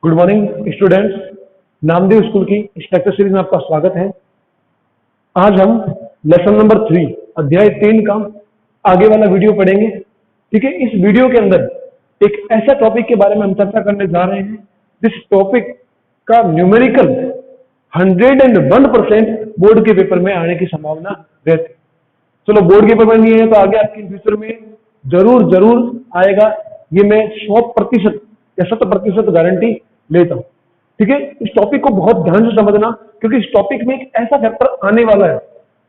Good morning students. Namdev school की इस lecture series में आपका स्वागत है। आज हम लेसन नंबर 3 अध्याय 3 का आगे वाला वीडियो पढ़ेंगे। ठीक है, इस वीडियो के अंदर एक ऐसा टॉपिक के बारे में हम चर्चा करने जा रहे हैं जिस टॉपिक का न्यूमेरिकल 101% बोर्ड के पेपर में आने की संभावना रहती है। चलो, बोर्ड के पेपर में नहीं है तो आगे आपके फ्यूचर में जरूर जरूर आएगा, ये मैं 100% या 100% गारंटी लेता हूं। ठीक है, इस टॉपिक को बहुत ध्यान से समझना, क्योंकि इस टॉपिक में एक ऐसा चैप्टर आने वाला है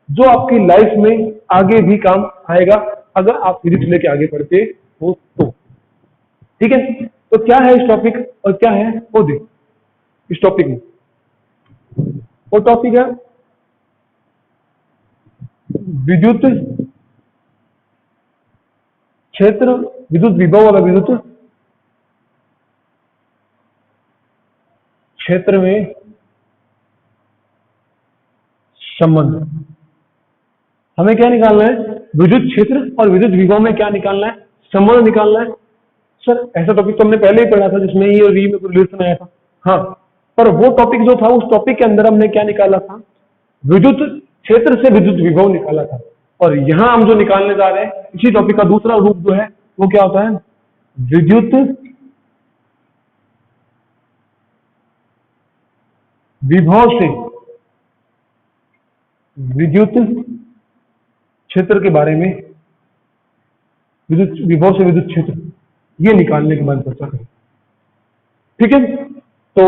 जो आपकी लाइफ में आगे भी काम आएगा अगर आप फिजिक्स लेके आगे बढ़ते हो तो। ठीक है, तो क्या है इस टॉपिक और क्या है वो देख इस टॉपिक में। वो टॉपिक है विद्युत क्षेत्र, विद्युत विभव और विद्युत क्षेत्र में संबंध। हमें क्या निकालना है? विद्युत क्षेत्र और विद्युत विभव में क्या निकालना है? संबंध निकालना है। सर, ऐसा टॉपिक तो हमने पहले ही पढ़ा था जिसमें ई और वी में रिलेशन आया था। हाँ, पर वो टॉपिक जो था, उस टॉपिक के अंदर हमने क्या निकाला था? विद्युत क्षेत्र से विद्युत विभव निकाला था। और यहां हम जो निकालने जा रहे हैं, इसी टॉपिक का दूसरा रूप जो है वो क्या होता है? विद्युत विभव से विद्युत क्षेत्र के बारे में, विद्युत विभव से विद्युत क्षेत्र, ये निकालने के बाद चर्चा करें। ठीक है, तो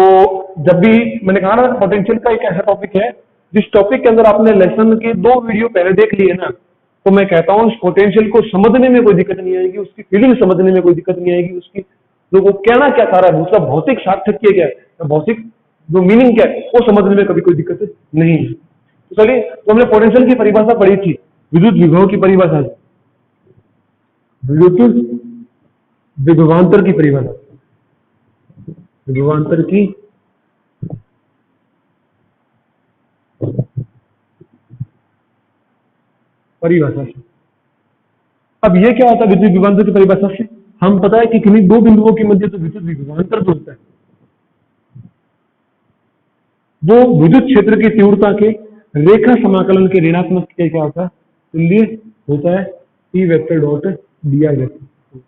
जब भी मैंने कहा ना, पोटेंशियल का एक ऐसा टॉपिक है जिस टॉपिक के अंदर आपने लेसन के 2 वीडियो पहले देख लिए ना, तो मैं कहता हूं उस पोटेंशियल को समझने में कोई दिक्कत नहीं आएगी, उसकी फीलिंग समझने में कोई दिक्कत नहीं आएगी, उसकी जो वो कहना क्या चाह रहा है, उसका भौतिक सार्थक्य क्या है, भौतिक जो मीनिंग क्या है, वो समझने में कभी कोई दिक्कत नहीं है। तो चलिए, तो हमने पोटेंशियल की परिभाषा पढ़ी थी, विद्युत विभव की परिभाषा, विद्युत विभवांतर की परिभाषा, विभवांतर की परिभाषा से। अब ये क्या होता है विद्युत विभवांतर की परिभाषा से? हम पता है कि किन्हीं 2 बिंदुओं के मध्य जो विद्युत विभवांतर जो होता है, वो विद्युत क्षेत्र की तीव्रता के रेखा समाकलन के ऋणात्मक के क्या होता है? तुल्य होता है। ई vector dot D I vector.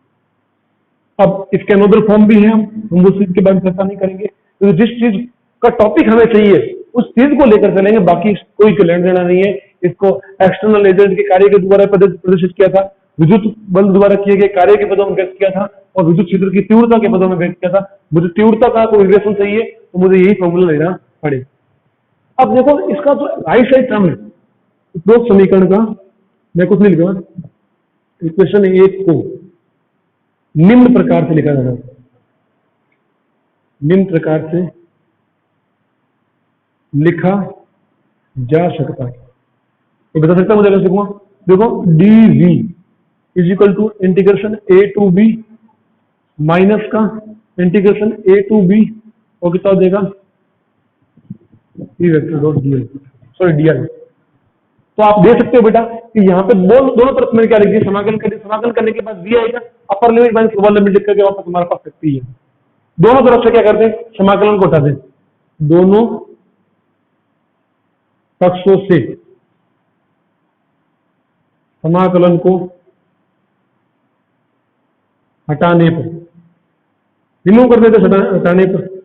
अब इसके अनदर फॉर्म भी है, हम उस चीज के बारे में चर्चा नहीं करेंगे। तो जिस चीज का टॉपिक हमें चाहिए उस चीज को लेकर चलेंगे, बाकी कोई लेना देना नहीं है। इसको एक्सटर्नल एजेंट के कार्य के द्वारा प्रदर्शित किया था, विद्युत बल द्वारा किए गए कार्य के पदों में व्यक्त किया था, और विद्युत क्षेत्र की तीव्रता के पदों में व्यक्त किया था। मुझे तीव्रता का कोई रिलेशन चाहिए तो मुझे यही फॉर्मूला लेना पड़ेगा। अब देखो, इसका जो राइट साइड टर्म है उपरोक्त समीकरण का, मैं कुछ नहीं लिखा, इक्वेशन 1 को निम्न प्रकार से लिखा जाता है, निम्न प्रकार से लिखा जा सकता है। तो बता सकता हूं मुझे कैसे लिखूंगा? देखो, D V is equal to integration A to B minus का इंटीग्रेशन ए टू बी, और कितना देगा? E vector dot D L, sorry D L. तो आप देख सकते हो बेटा कि यहाँ पे दोनों तरफ में क्या लिखिए, समाकलन करने के बाद वी आएगा, upper limit minus lower limit लिख करके वापस हमारे पास सकती है। दोनों तरफ से क्या करते हैं? समाकलन को हटा दें, दोनों पक्षों से समाकलन को हटाने पर, रिमूव कर देते हटाने पर।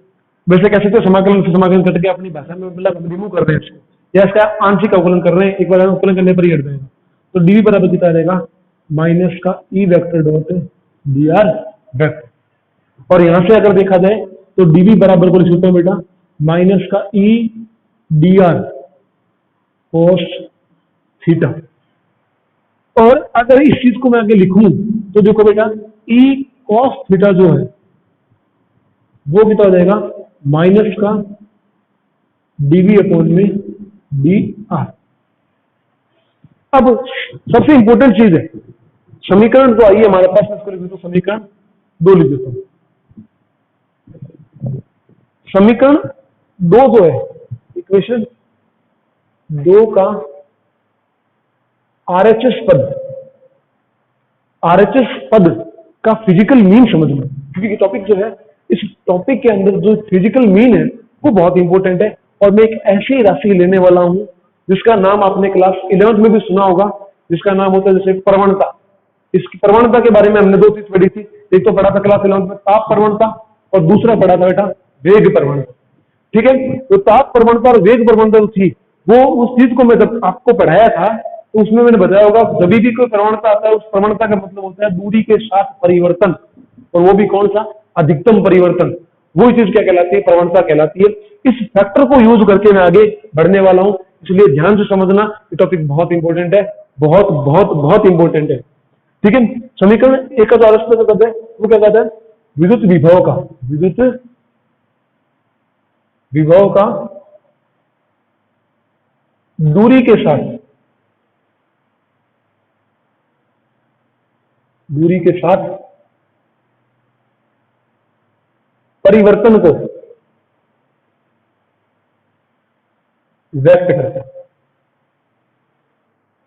वैसे कह सकते हो समाकलन से समाकलन करके अपनी भाषा में मतलब रिमूव कर रहे हैं इसको, या इसका आंशिक अवकलन कर रहे हैं, एक बार अवकलन करने पर ही हट जाएगा। तो डी बराबर कितना रहेगा? माइनस का ई vector dot D R vector. और यहां से अगर देखा जाए तो डीवी बराबर को लिख सकते हैं बेटा माइनस का E D R cos theta. और अगर इस चीज को मैं आगे लिखूं तो देखो बेटा, ई कॉस थीटा जो है वो कितना हो जाएगा? माइनस का डीवी अपॉन में डी आर। अब सबसे इंपॉर्टेंट चीज है समीकरण जो आई है हमारे पास, इसको लिख दो, समीकरण 2 लिख देता हूं। समीकरण 2 जो है, इक्वेशन 2 का आरएचएस पद का फिजिकल मीन समझना, क्योंकि टॉपिक जो है इस टॉपिक के अंदर जो फिजिकल मीन है वो बहुत इंपॉर्टेंट है। और मैं एक ऐसी राशि लेने वाला हूं जिसका नाम आपने क्लास 11th में भी सुना होगा, जिसका नाम होता है जैसे प्रवणता। इसकी प्रवणता के बारे में हमने दो चीज पढ़ी थी, एक तो पढ़ा था क्लास 11th में ताप प्रवणता, और दूसरा पढ़ा था बेटा वेग प्रवणता। ठीक है, तो ताप प्रवणता और वेग प्रवणता जो थी वो उस चीज को मैं जब आपको पढ़ाया था तो उसमें मैंने बताया होगा जब भी कोई प्रवणता आता है उस प्रवणता का मतलब होता है दूरी के साथ परिवर्तन, और वो भी कौन सा, अधिकतम परिवर्तन। वो चीज क्या कहलाती है, प्रवणता कहलाती है। इस फैक्टर को यूज करके मैं आगे बढ़ने वाला हूं, इसलिए ध्यान से समझना, ये टॉपिक बहुत इंपॉर्टेंट है, बहुत बहुत बहुत इंपॉर्टेंट है। ठीक है, समीकरण एक का जो आलोचना करते हैं वो क्या कहता है, विद्युत विभव का, विद्युत विभव का दूरी के साथ, दूरी के साथ परिवर्तन को व्यक्त करता है,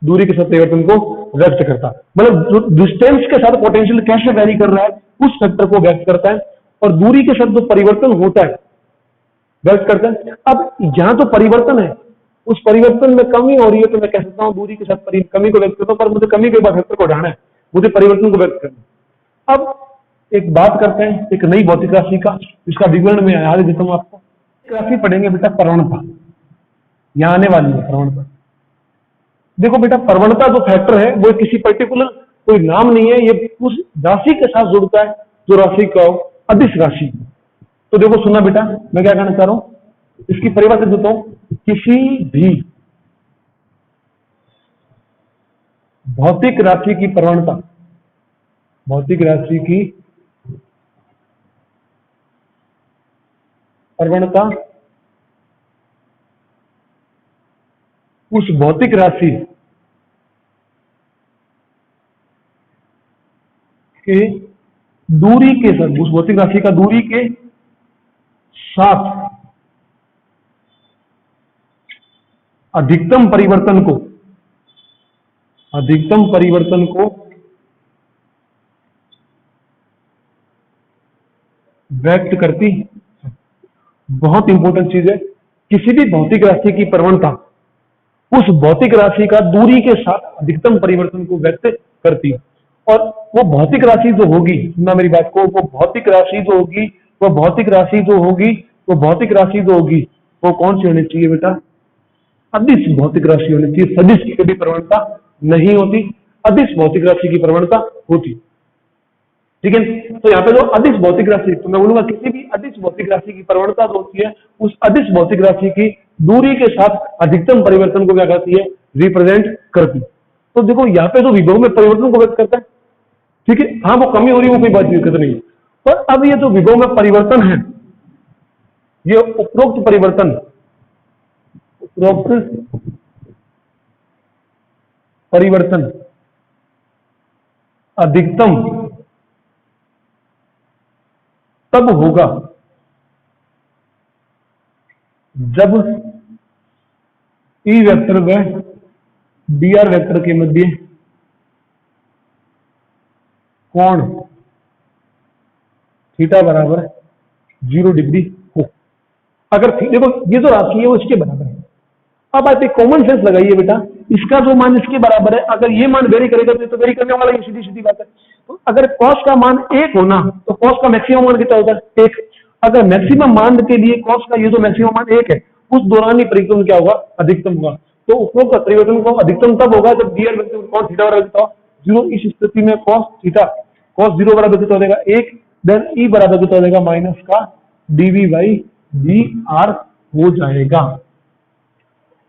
दूरी के साथ परिवर्तन को व्यक्त करता है, मतलब डिस्टेंस के साथ पोटेंशियल कैसे वैरी कर रहा है उस फैक्टर को व्यक्त करता है, और दूरी के साथ जो परिवर्तन होता है व्यक्त करता है। अब जहां तो परिवर्तन है उस परिवर्तन में कमी हो रही है तो मैं कह सकता हूं दूरी के साथ कमी को व्यक्त करता हूं, पर मुझे कमी के बाद फैक्टर को हटाना है, मुझे परिवर्तन को व्यक्त करना है। अब एक बात करते हैं एक नई भौतिक राशि का, इसका विवरण में आगे देता हूं आपको। राशि पढ़ेंगे बेटा प्रवणता, यहां आने वाली है प्रवणता। देखो बेटा प्रवणता जो फैक्टर है वो किसी पर्टिकुलर कोई नाम नहीं है, ये उस राशि के साथ जुड़ता है जो राशि का अदिश राशि। तो देखो सुनना बेटा, मैं क्या कहना चाह रहा हूं, इसकी परिभाषा देता हूं, किसी भी भौतिक राशि की प्रवणता, भौतिक राशि की प्रवणता उस भौतिक राशि के दूरी के साथ, उस भौतिक राशि का दूरी के साथ अधिकतम परिवर्तन को, अधिकतम परिवर्तन को व्यक्त करती है। बहुत इंपॉर्टेंट चीज है, किसी भी भौतिक राशि की प्रवणता उस भौतिक राशि का दूरी के साथ अधिकतम परिवर्तन को व्यक्त करती है। और वो भौतिक राशि जो होगी, सुनना मेरी बात को, वो भौतिक राशि जो होगी, वो भौतिक राशि जो होगी, वो भौतिक राशि जो होगी वो कौन सी होनी चाहिए बेटा, अदिश भौतिक राशि होनी चाहिए। सदिश की कभी प्रवणता नहीं होती, अदिश भौतिक राशि की प्रवणता होती। ठीक है, तो यहाँ पे जो अदिश भौतिक राशि, तो मैं बोलूंगा किसी भी अदिश भौतिक राशि की प्रवणता जो होती है उस अदिश भौतिक राशि की दूरी के साथ अधिकतम परिवर्तन को क्या करती है, रिप्रेजेंट करती। तो देखो यहाँ पे जो विभव में परिवर्तन को व्यक्त करता है, ठीक है, हाँ वो कमी हो रही है वो कोई बात दिक्कत नहीं है, पर अब ये जो विभव में परिवर्तन है, ये उपरोक्त परिवर्तन, उपरोक्त परिवर्तन अधिकतम तब होगा जब ई वेक्टर व डी आर वेक्टर के मध्य कोण थीटा बराबर 0 डिग्री हो। अगर देखो ये जो राशि है वो इसके बराबर है, अब आप एक कॉमन सेंस लगाइए बेटा, इसका जो मान इसके बराबर है, अगर ये मान वेरी करेगा तो वेरी करने वाला, ये सीधी सीधी बात है। तो अगर कॉस का मान 1 होना तो कॉस का मैक्सिमम मान कितना होता है, 1। अगर मैक्सिमम मान के लिए कॉस का ये जो मैक्सिमम मान 1 है, उस दौरान ही परिवर्तन क्या होगा, अधिकतम होगा। तो उपरोक्त परिवर्तन को अधिकतम तब होगा जब डी आर कॉस थीटा बराबर कितना हो, 0। इस स्थिति में कॉस थीटा, कॉस 0 बराबर कितना हो जाएगा, 1। देन ई बराबर कितना हो जाएगा, माइनस का डीवी बाई डी आर हो जाएगा।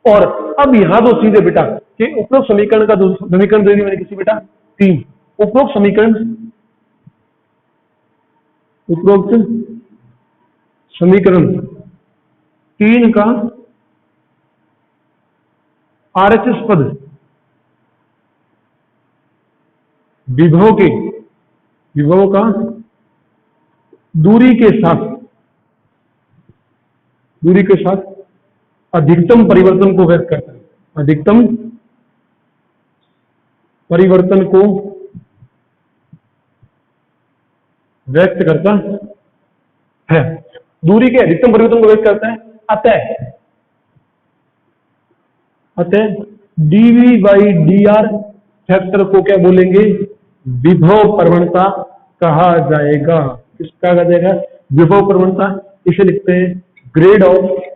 और अब यहां जो चीज है बेटा कि उपरोक्त समीकरण का जो समीकरण दे दी मैंने किसी बेटा 3, उपरोक्त समीकरण, उपरोक्त समीकरण 3 का आरएचएस पद विभव के, विभव का दूरी के साथ, दूरी के साथ अधिकतम परिवर्तन को व्यक्त करता है, अधिकतम परिवर्तन को व्यक्त करता है। दूरी के अधिकतम परिवर्तन को व्यक्त करता है। अतः DV by D R factor को क्या बोलेंगे? विभव प्रवणता कहा जाएगा। किसका कहा जाएगा? विभव प्रवणता। इसे लिखते हैं ग्रेड ऑफ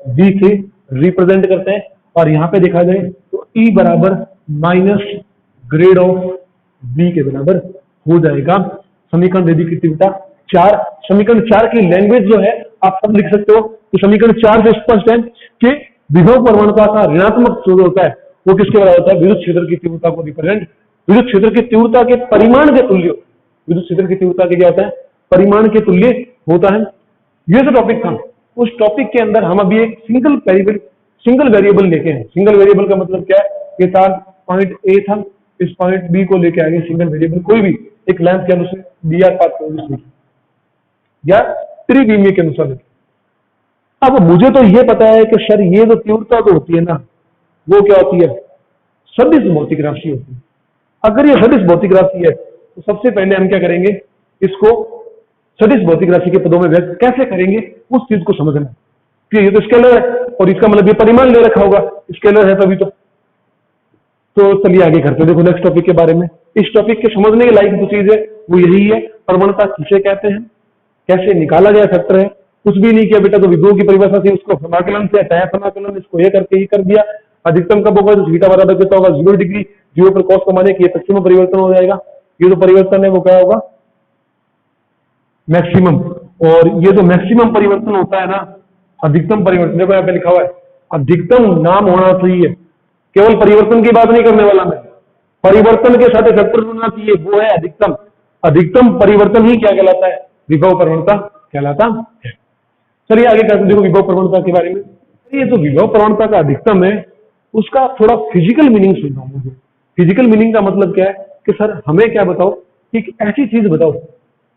वी से रिप्रेजेंट करते हैं, और यहां पे देखा जाए तो ई बराबर माइनस ग्रेड ऑफ वी के बराबर हो जाएगा। समीकरण दे दी कितनी बेटा? 4। समीकरण 4 की लैंग्वेज जो है आप सब लिख सकते हो। तो समीकरण 4 से स्पष्ट है कि विभव प्रवणता का ऋणात्मक जो होता है वो किसके बराबर होता है? विद्युत क्षेत्र की तीव्रता को रिप्रेजेंट, विद्युत क्षेत्र की तीव्रता के परिमाण के तुल्य। विद्युत क्षेत्र की तीव्रता के क्या होता है? परिमाण के तुल्य होता है। ये जो टॉपिक था, उस टॉपिक के अंदर हम अभी एक सिंगल वेरिएबल लेके हैं। सिंगल वेरिएबल का मतलब क्या है? ये था पॉइंट ए था, इस पॉइंट बी को लेके आगे सिंगल वेरिएबल कोई भी एक लेंथ के अनुसार डी आर पाथ या त्रिविमीय के अनुसार। अब मुझे तो ये पता है कि सर ये जो तीव्रता तो होती है ना, वो क्या होती है? सदिश भौतिक राशि होती है। अगर ये सदिश भौतिक राशि है तो सबसे पहले हम क्या करेंगे? इसको सदिश भौतिक राशि के पदों में व्यक्त कैसे करेंगे उस चीज को समझना है कि ये तो स्केलर है और इसका मतलब ये परिमाण ले रखा होगा, स्केलर है तभी तो चलिए आगे करते हैं। देखो नेक्स्ट टॉपिक के बारे में। इस टॉपिक के समझने के लायक जो चीज है वो यही है, प्रवणता किसे कहते हैं, कैसे निकाला गया फैक्टर है। कुछ भी नहीं किया बेटा, तो विभव की परिभाषा थी, उसको समाकलन से हटाया, समाकलन इसको ये करके ही कर दिया। अधिकतम कब होगा? तो थीटा बराबर कितना होगा? 0 डिग्री। 0 पर cos कमाने की पश्चिम परिवर्तन हो जाएगा। ये जो परिवर्तन है वो क्या होगा? मैक्सिमम। और ये जो मैक्सिमम परिवर्तन होता है ना, अधिकतम परिवर्तन, देखो यहाँ पे लिखा हुआ है अधिकतम नाम होना चाहिए। केवल परिवर्तन की बात नहीं करने वाला मैं, परिवर्तन के साथ फैक्टर होना चाहिए, वो है अधिकतम। अधिकतम परिवर्तन ही क्या कहलाता है? विभव प्रवणता कहलाता है। चलिए आगे करते हैं। देखो विभव प्रवणता के बारे में। ये जो विभव प्रवणता का अधिकतम है उसका थोड़ा फिजिकल मीनिंग सुनना मुझे। फिजिकल मीनिंग का मतलब क्या है कि सर हमें क्या बताओ कि एक ऐसी चीज बताओ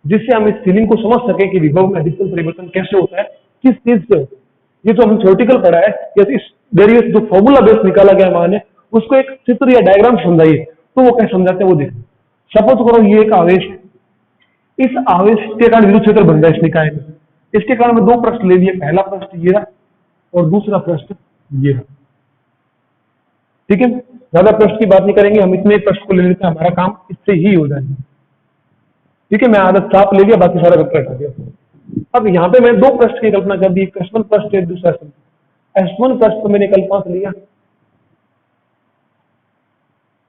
जिससे हम इस फीलिंग को समझ सके कि विभव में अधिकतम परिवर्तन कैसे होता है, किस चीज से होता है। ये तो हम थ्योरेटिकल पढ़ा है, या इस वेरियस जो फॉर्मूला बेस निकाला गया मान है उसको एक चित्र या डायग्राम समझाइए, तो वो कैसे समझाते हैं वो देखो। सपोज करो ये एक आवेश है, इस आवेश के कारण विद्युत क्षेत्र बन रहा है इस निकाय में। इसके कारण मैं 2 पृष्ठ ले लिए, पहला पृष्ठ ये रहा और दूसरा पृष्ठ ये रहा। ठीक है, ज्यादा पृष्ठ की बात नहीं करेंगे, हम इतने पृष्ठ को ले लेते हैं, हमारा काम इससे ही हो जाएगा। ठीक है, मैं आदत चाप ले लिया, बाकी सारा कल्पना कर दिया। अब यहाँ पे मैं 2 पृष्ठ की कल्पना कर दी, एक S1 पृष्ठ है, दूसरा S1 पृष्ठ तो मैंने कल्पांक लिया,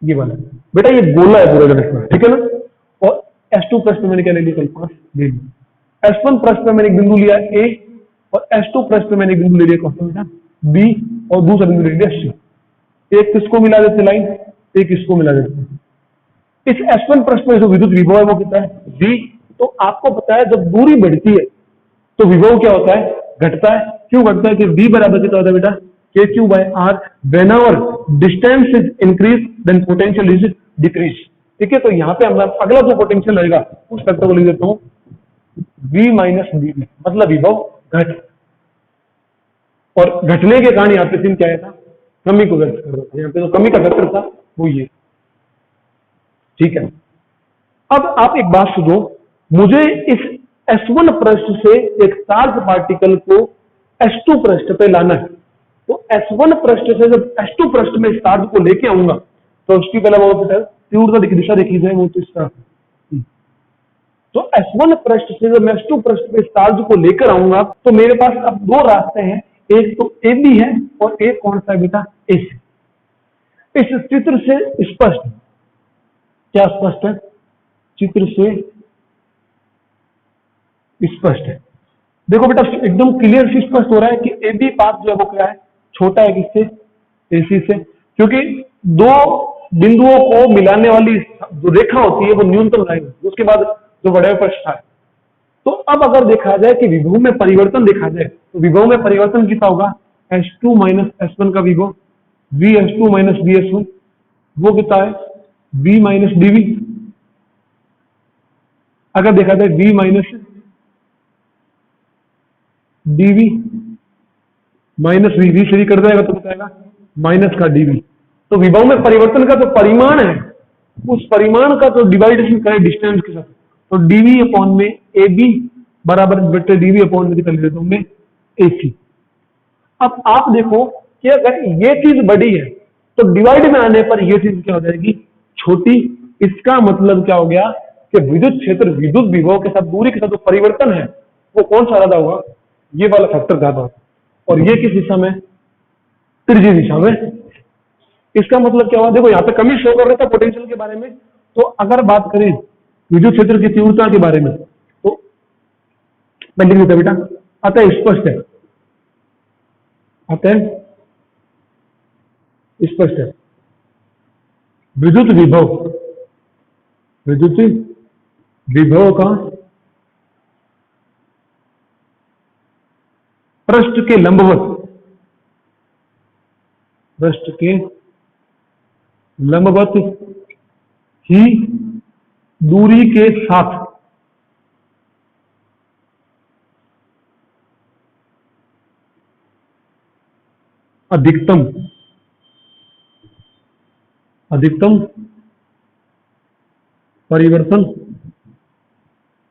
ये वाला बेटा ये गोला है पूरा जगह, ठीक है ना। और S2 पृष्ठ में मैंने क्या ले लिया? कल्पांक ले लिया। S1 पृष्ठ में मैंने एक बिंदु लिया A और S2 पृष्ठ में मैंने एक बिंदु ले लिया कौन सा B और दूसरा बिंदु ले लिया C। एक किसको मिला देते लाइन, एक इसको मिला देते। इस S1 पृष्ठ में जो विद्युत विभव है वो कितना है? V। तो आपको पता है जब दूरी बढ़ती है तो विभव क्या होता है? घटता है। क्यों घटता है? कि V बराबर कितना होता है बेटा? KQ by R। whenever distance is increased then potential is decrease। ठीक है, तो यहाँ पे हम अगला जो पोटेंशियल रहेगा उस फैक्टर को लिख देता हूँ V माइनस dV, मतलब विभव घट। और घटने के कारण यहाँ पे सीन क्या था? कमी को व्यक्त कर रहा था। यहाँ पे जो कमी का फैक्टर था वो ये। ठीक है, अब आप एक बात सुनो, मुझे इस S1 पृष्ठ से एक चार्ज पार्टिकल को S2 पृष्ठ पे लाना है। तो S1 पृष्ठ से जब S2 पृष्ठ में इस चार्ज को लेके आऊंगा तो उसकी पहले वो तीव्रता की दिशा देखी जाए, वो तो इस तरह। तो S1 पृष्ठ से जब मैं S2 पृष्ठ पे इस चार्ज को लेकर आऊंगा तो मेरे पास अब 2 रास्ते हैं, एक तो AB है और एक कौन सा है बेटा? AC। इस चित्र से स्पष्ट, क्या स्पष्ट है? चित्र से स्पष्ट है। देखो बेटा एकदम क्लियर से स्पष्ट हो रहा है कि AB पाथ जो है वो क्या है? छोटा है किससे? AC से। क्योंकि 2 बिंदुओं को मिलाने वाली जो रेखा होती है वो न्यूनतम लाइन, उसके बाद जो बड़े पृष्ठ है। तो अब अगर देखा जाए कि विभव में परिवर्तन देखा जाए तो विभव में परिवर्तन कितना होगा? S2 माइनस S1 का विभव VS2 माइनस VS1, वो कितना है? V minus DV। अगर देखा जाए V minus DV minus V से भी कर जाएगा तो बताएगा माइनस का DV। तो विभव में परिवर्तन का जो परिमाण है उस परिमाण का तो डिवाइडेशन करें डिस्टेंस के साथ, तो DV अपॉन में AB बराबर बटे डीवी अपॉन में कर देता हूं मैं AC। अब आप देखो कि अगर ये चीज बड़ी है तो डिवाइड में आने पर ये चीज क्या हो जाएगी, छोटी। इसका मतलब क्या हो गया कि विद्युत क्षेत्र विद्युत विभव के साथ दूरी के साथ जो परिवर्तन है वो कौन सा ज्यादा होगा, ये वाला फैक्टर ज्यादा होगा। और ये किस दिशा में, त्रिज्यीय दिशा में। इसका मतलब क्या हुआ, देखो यहाँ पे कमी शो कर रहा था पोटेंशियल के बारे में। तो अगर बात करें विद्युत क्षेत्र की तीव्रता के बारे में तो मैं लिख देता बेटा, अतः स्पष्ट है, अतः स्पष्ट है विद्युत विभव, विद्युत विभव का पृष्ठ के लंबवत, पृष्ठ के लंबवत ही दूरी के साथ अधिकतम, अधिकतम परिवर्तन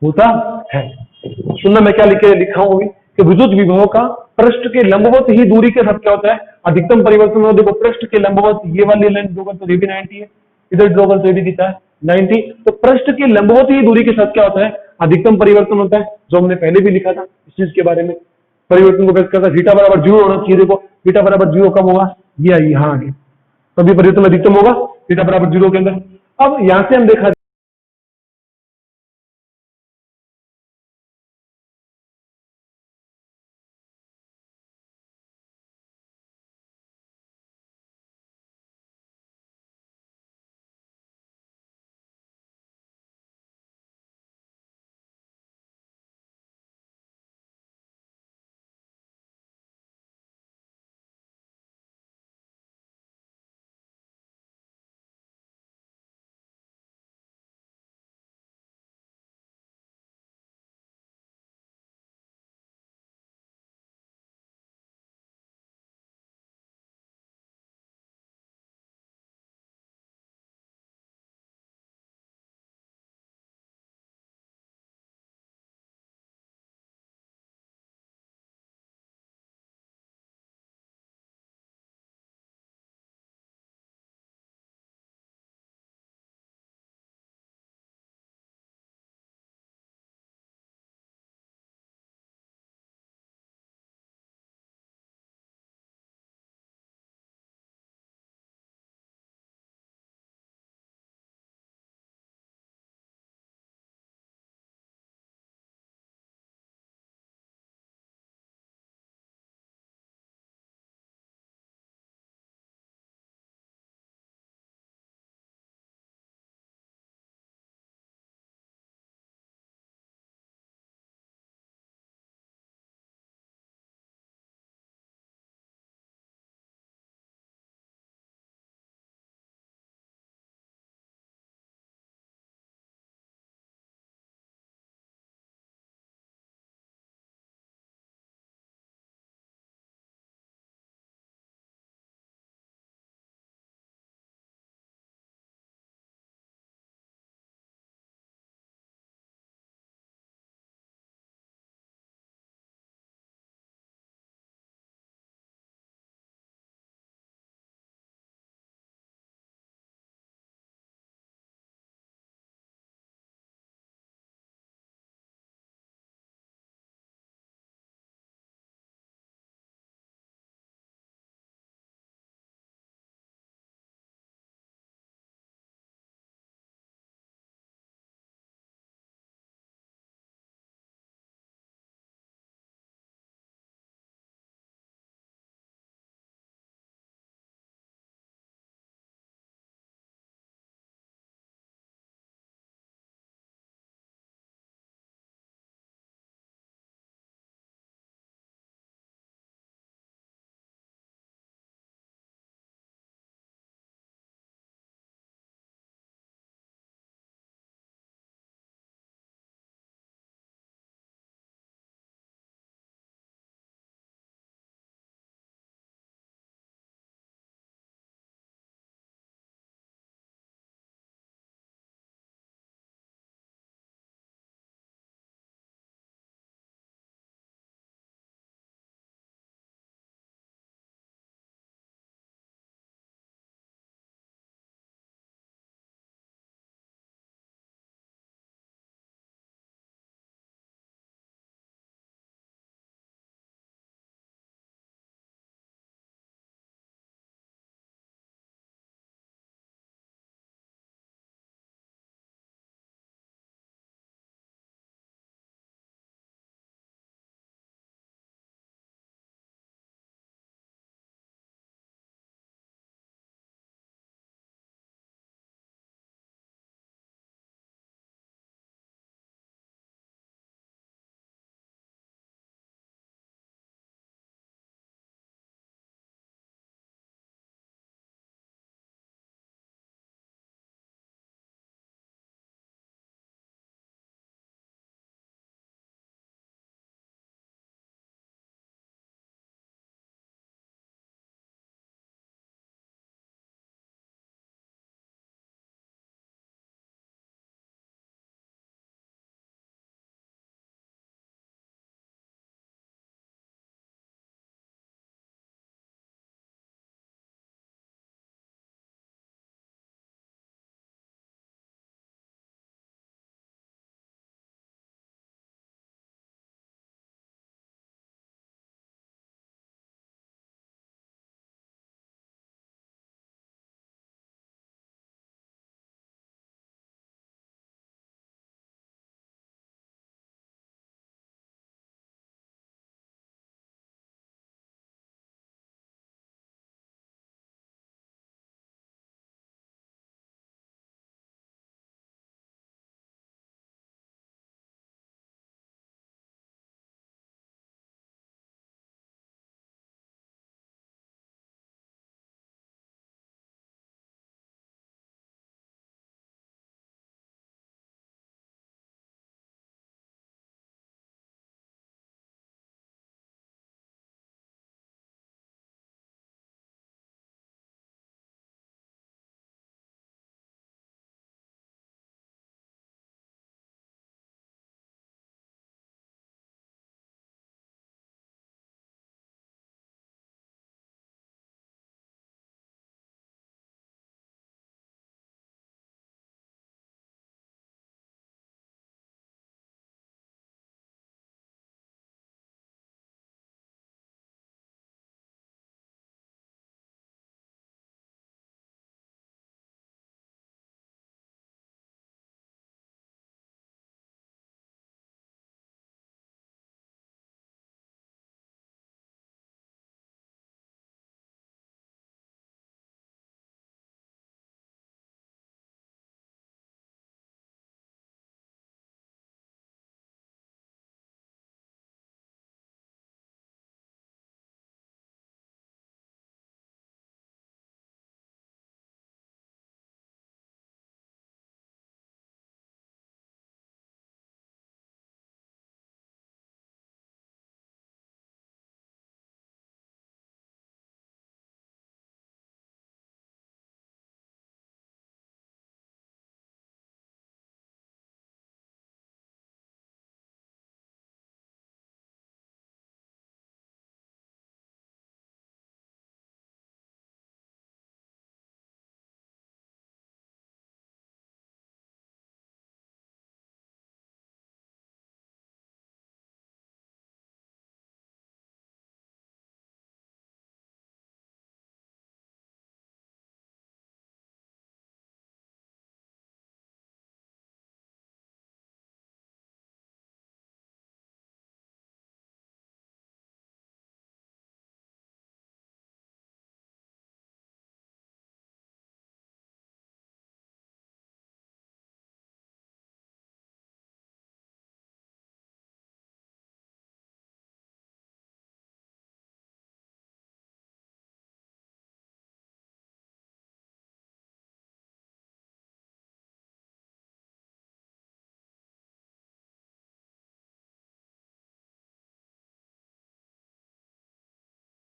होता है। सुनना मैं क्या लिखा हूं अभी, कि विद्युत विभव का पृष्ठ के लंबवत ही दूरी के साथ क्या होता है, अधिकतम परिवर्तन हो। देखो पृष्ठ के लंबवत ये वाली लाइन ड्रॉ कर तो ये भी 90 है, इधर ड्रॉ कर तो ये भी दिखता है 90। तो पृष्ठ के लंबवत ही दूरी के साथ क्या होता है, अधिकतम परिवर्तन होता है, जो हमने पहले भी लिखा था इस चीज के बारे में। परिवर्तन को व्यक्त करता है, बीटा बराबर 0 होना चाहिए। देखो बीटा बराबर 0 कब होगा, ये आई यहाँ आगे, तभी परिवर्तन अधिकतम होगा बीटा बराबर 0 के अंदर। अब यहां से हम देखा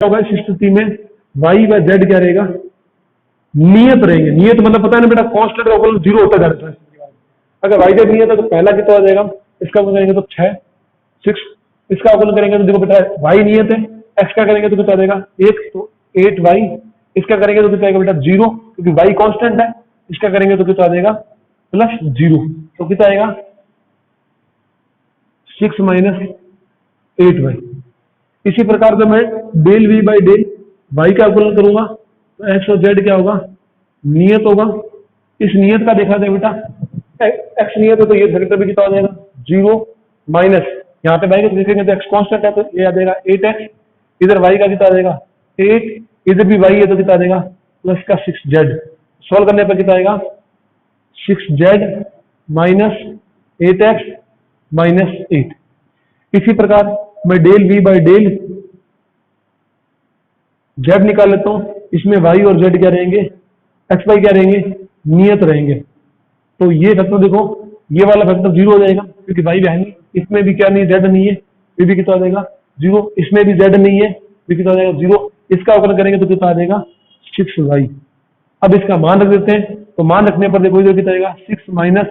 होगा इस स्थिति में y व z क्या रहेगा, नियत रहेंगे। नियत मतलब पता है ना बेटा, कांस्टेंट का अवकलन 0 होता जा रहा है। अगर y z नियत है तो पहला कितना हो जाएगा, इसका अवकलन करेंगे तो 6, इसका अवकलन करेंगे तो देखो बेटा y नियत है, x का करेंगे तो कितना आ जाएगा 1, तो 8y, इसका करेंगे तो कितना आएगा बेटा 0, क्योंकि y कांस्टेंट है, इसका करेंगे तो कितना आ जाएगा +0, तो कितना आएगा 6 - 8y। इसी प्रकार से मैं del v by del y का अवकलन करूंगा तो x और z क्या होगा, नियत होगा। इस नियत का देखा जाए बेटा, x नियत है तो ये वेक्टर भी कितना हो जाएगा 0 माइनस, यहाँ पे y का देखेंगे तो x कांस्टेंट है तो ये आ जाएगा 8x, इधर y का कितना आ जाएगा 8, इधर भी y है तो कितना आ जाएगा प्लस का 6z। सॉल्व करने पर कितना आएगा 6z माइनस 8x माइनस 8। इसी प्रकार मैं del v by del z निकाल लेता हूं, इसमें y और z क्या रहेंगे, x y क्या रहेंगे, नियत रहेंगे। तो ये फैक्टर देखो, ये वाला फैक्टर 0 हो जाएगा क्योंकि y है नहीं, इसमें भी क्या नहीं, z नहीं है, ये भी कितना आ जाएगा 0, इसमें भी z नहीं है, ये कितना आ जाएगा 0, इसका अवकलन करेंगे तो कितना आ जाएगा 6y। अब इसका मान रख देते हैं, तो मान रखने पर देखो इधर कितना आएगा 6 माइनस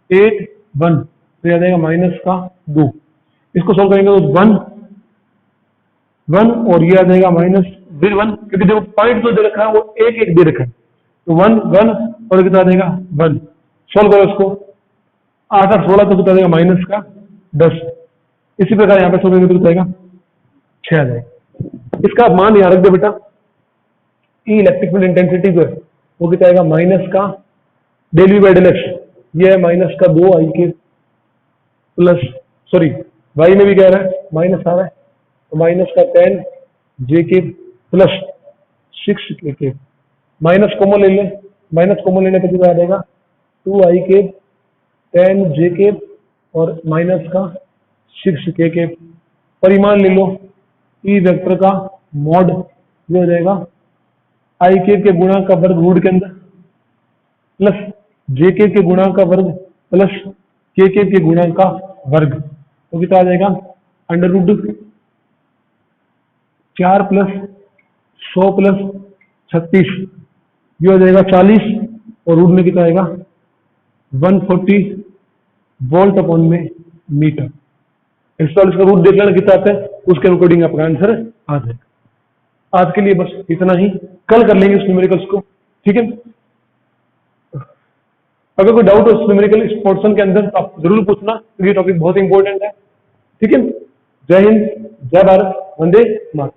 8 1, तो आ जाएगा माइनस का 2। इसको सॉल्व करेंगे तो 1 और ये आ जाएगा माइनस 1, क्योंकि देखो पॉइंट जो दे रखा है वो 1 1 दे रखा है, तो 1 1 और कितना आ जाएगा 1। सॉल्व करो इसको, 8 8 16, तो कितना आ जाएगा माइनस का 10। इसी प्रकार यहाँ पे सॉल्व करेंगे तो कितना आएगा 6 आ जाएगा। इसका मान यहाँ रख दो बेटा, ई इलेक्ट्रिक फील्ड इंटेंसिटी जो है वो कितना आएगा माइनस का del V by del X, ये है माइनस का 2 आई के प्लस, सॉरी वाई में भी कह रहा है माइनस आ रहा है, तो माइनस का 10 जे के प्लस 6 के, माइनस कॉमन ले ले, माइनस कॉमन लेने पर कितना आ जाएगा 2 आई के 10 जे के और माइनस का 6 के। परिमाण ले लो, ई वेक्टर का मॉड जो हो जाएगा आई के गुणा का वर्ग रूट के अंदर प्लस जे के गुणा का वर्ग प्लस के गुणा का वर्ग, तो कितना आ जाएगा अंडर रूट 4 प्लस 100 प्लस 36, ये हो जाएगा 40 और रूट में कितना आएगा 140 वोल्ट अपॉन में मीटर। इसका रूट देख लेना कितना आता है, उसके अकॉर्डिंग आपका आंसर आ जाएगा। आज के लिए बस इतना ही, कल कर लेंगे इस न्यूमेरिकल्स को, ठीक है। अगर कोई डाउट हो इस न्यूमेरिकल इस पोर्शन के अंदर तो आप जरूर पूछना, ये टॉपिक बहुत इंपॉर्टेंट है, ठीक है। जय हिंद, जय भारत, वंदे मातरम।